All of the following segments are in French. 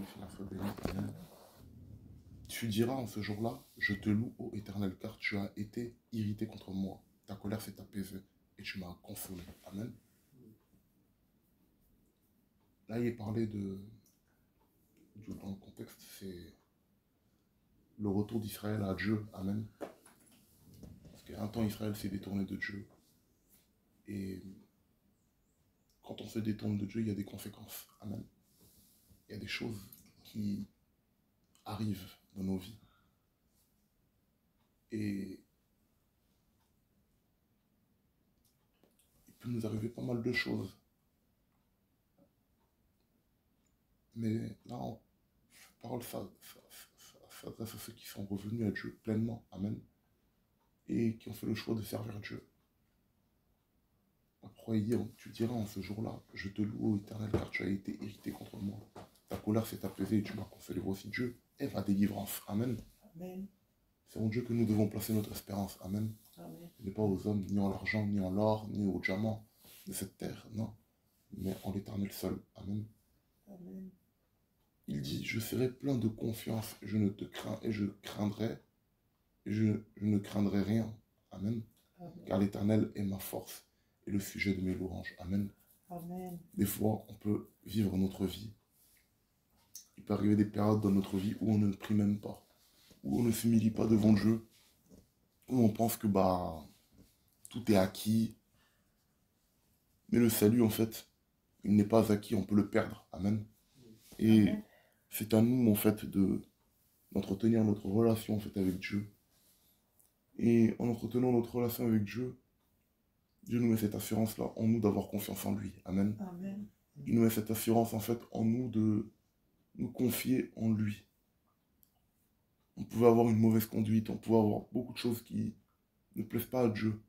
finir soit béni. Amen. Tu diras en ce jour-là, je te loue, ô Éternel, car tu as été irrité contre moi. Ta colère s'est apaisée et tu m'as consolé. Amen. Là, il est parlé dans le contexte, c'est le retour d'Israël à Dieu. Amen. Parce qu'un temps, Israël s'est détourné de Dieu. Et quand on se détourne de Dieu, il y a des conséquences. Amen. Il y a des choses qui arrivent dans nos vies. Et il peut nous arriver pas mal de choses. Mais là, on parle s'adresse à ceux qui sont revenus à Dieu pleinement. Amen. Et qui ont fait le choix de servir Dieu. Après, il dit, tu diras en ce jour-là, je te loue, ô Éternel, car tu as été irrité contre moi. Ta colère s'est apaisée et tu m'as consolé. Voici Dieu est ma délivrance. Amen. Amen. C'est en Dieu que nous devons placer notre espérance. Amen. Amen. Ce n'est pas aux hommes, ni en l'argent, ni en l'or, ni au diamant de cette terre, non. Mais en l'Éternel seul. Amen. Amen. Il dit, je serai plein de confiance, je ne te crains et je ne craindrai rien. Amen. Amen. Car l'Éternel est ma force et le sujet de mes louanges. Amen. Amen. Des fois, on peut vivre notre vie. Il peut arriver des périodes dans notre vie où on ne prie même pas, où on ne s'humilie pas devant Dieu, où on pense que tout est acquis. Mais le salut, en fait, il n'est pas acquis, on peut le perdre. Amen. Et Amen. c'est à nous, en fait, d'entretenir notre relation, en fait, avec Dieu. Et en entretenant notre relation avec Dieu, Dieu nous met cette assurance-là en nous d'avoir confiance en lui. Amen. Amen. Il nous met cette assurance, en fait, en nous de nous confier en lui. On pouvait avoir une mauvaise conduite, on pouvait avoir beaucoup de choses qui ne plaisent pas à Dieu.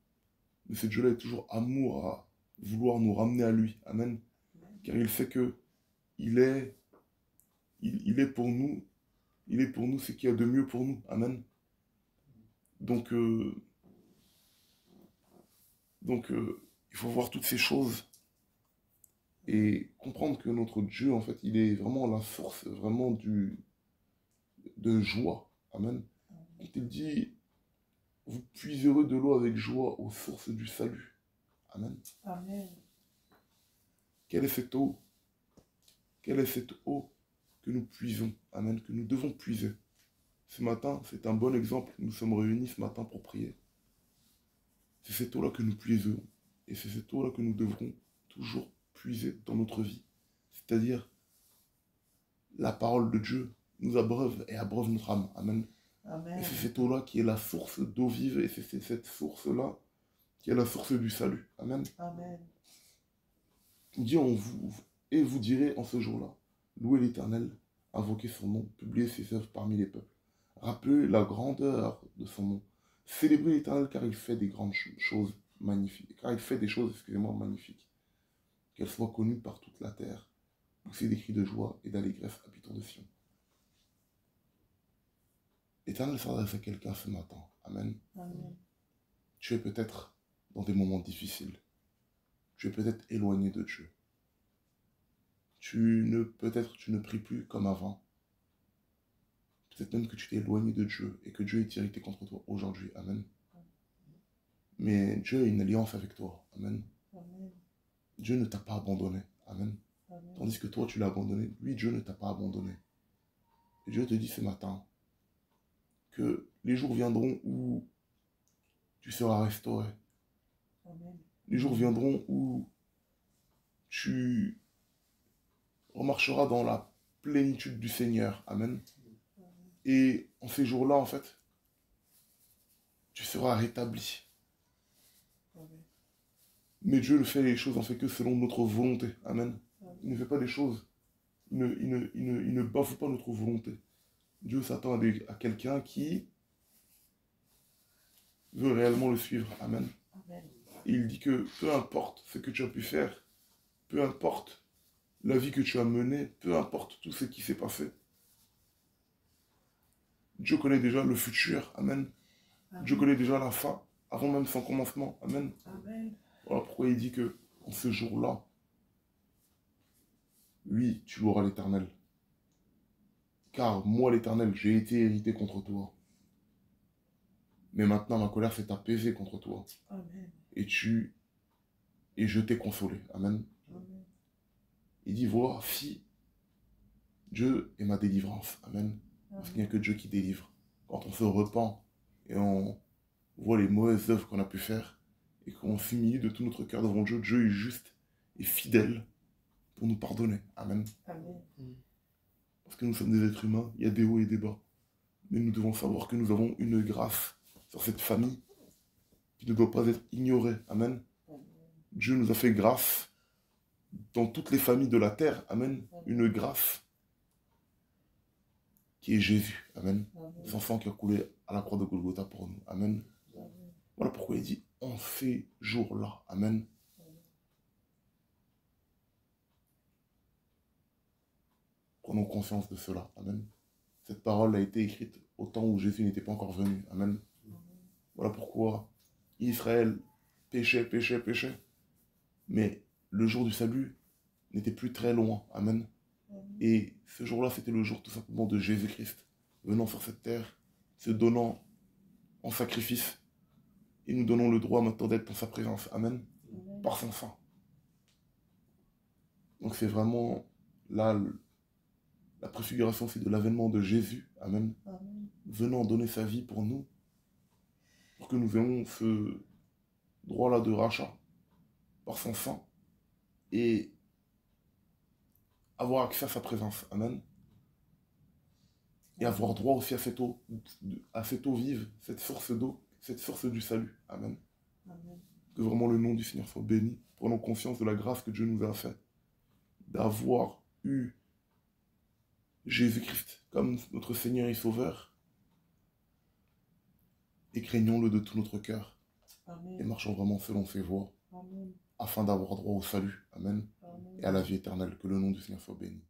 Mais ce Dieu-là est toujours amour à vouloir nous ramener à lui. Amen. Car il sait que il est pour nous, il est pour nous ce qu'il y a de mieux pour nous. Amen. Donc, il faut voir toutes ces choses et comprendre que notre Dieu, en fait, il est vraiment la source vraiment de joie. Amen. Quand il dit, vous puiserez de l'eau avec joie aux sources du salut. Amen. Amen. Quelle est cette eau? Quelle est cette eau que nous puisons? Amen. Que nous devons puiser. Ce matin, c'est un bon exemple. Nous sommes réunis ce matin pour prier. C'est cette eau-là que nous puisons. Et c'est cette eau-là que nous devrons toujours puiser dans notre vie. C'est-à-dire, la parole de Dieu nous abreuve et abreuve notre âme. Amen. Amen. Et c'est cette eau-là qui est la source d'eau vive. Et c'est cette source-là qui est la source du salut. Amen. Amen. Il dit, et vous direz en ce jour-là, louez l'Éternel, invoquez son nom, publiez ses œuvres parmi les peuples. Rappelez la grandeur de son nom. Célébrez l'Éternel car il fait des grandes choses magnifiques. Car il fait des choses, magnifiques. Qu'elles soient connues par toute la terre. Poussez des cris de joie et d'allégresse, habitants de Sion. L'Éternel s'adresse à quelqu'un ce matin. Amen. Amen. Tu es peut-être dans des moments difficiles. Tu es peut-être éloigné de Dieu. Peut-être tu ne pries plus comme avant. Peut-être même que tu t'es éloigné de Dieu et que Dieu est irrité contre toi aujourd'hui. Amen. Mais Dieu a une alliance avec toi. Amen. Amen. Dieu ne t'a pas abandonné. Amen. Amen. Tandis que toi, tu l'as abandonné. Lui, Dieu ne t'a pas abandonné. Et Dieu te dit ce matin que les jours viendront où tu seras restauré. Amen. Les jours viendront où tu remarcheras dans la plénitude du Seigneur. Amen. Et en ces jours-là, en fait, tu seras rétabli. Amen. Mais Dieu ne fait les choses en fait que selon notre volonté. Amen. Il ne fait pas des choses. Il ne bafoue pas notre volonté. Dieu s'attend à quelqu'un qui veut réellement le suivre. Amen. Amen. Et il dit que peu importe ce que tu as pu faire, peu importe la vie que tu as menée, peu importe tout ce qui s'est passé, Dieu connaît déjà le futur. Amen. Amen. Dieu connaît déjà la fin, avant même son commencement. Amen. Amen. Voilà pourquoi il dit que en ce jour-là, oui, tu loueras l'Éternel. Car moi, l'Éternel, j'ai été irrité contre toi. Mais maintenant, ma colère s'est apaisée contre toi. Amen. Et je t'ai consolé. Amen. Amen. Il dit, voici, Dieu est ma délivrance. Amen. Parce qu'il n'y a que Dieu qui délivre. Quand on se repent et on voit les mauvaises œuvres qu'on a pu faire et qu'on s'humilie de tout notre cœur devant Dieu, Dieu est juste et fidèle pour nous pardonner. Amen. Amen. Parce que nous sommes des êtres humains, il y a des hauts et des bas. Mais nous devons savoir que nous avons une grâce sur cette famille qui ne doit pas être ignorée. Amen. Dieu nous a fait grâce dans toutes les familles de la terre. Amen. Une grâce qui est Jésus. Amen. Son sang qui a coulé à la croix de Golgotha pour nous. Amen. Voilà pourquoi il dit en ces jours-là. Amen. Prenons conscience de cela. Amen. Cette parole a été écrite au temps où Jésus n'était pas encore venu. Amen. Voilà pourquoi Israël péchait. Mais le jour du salut n'était plus très loin. Amen. Et ce jour-là, c'était le jour tout simplement de Jésus-Christ venant sur cette terre, se donnant en sacrifice. Et nous donnons le droit maintenant d'être dans sa présence. Amen. Par son sang. Donc c'est vraiment là, la préfiguration, c'est de l'avènement de Jésus. Amen. Venant donner sa vie pour nous. Pour que nous ayons ce droit-là de rachat par son sang. Et avoir accès à sa présence. Amen. Et avoir droit aussi à cette eau vive, cette source d'eau, cette source du salut. Amen. Amen. Que vraiment le nom du Seigneur soit béni. Prenons conscience de la grâce que Dieu nous a faite. D'avoir eu Jésus-Christ comme notre Seigneur et Sauveur. Et craignons-le de tout notre cœur. Amen. Et marchons vraiment selon ses voies. Amen. Afin d'avoir droit au salut. Amen. Amen. Et à la vie éternelle. Que le nom du Seigneur soit béni.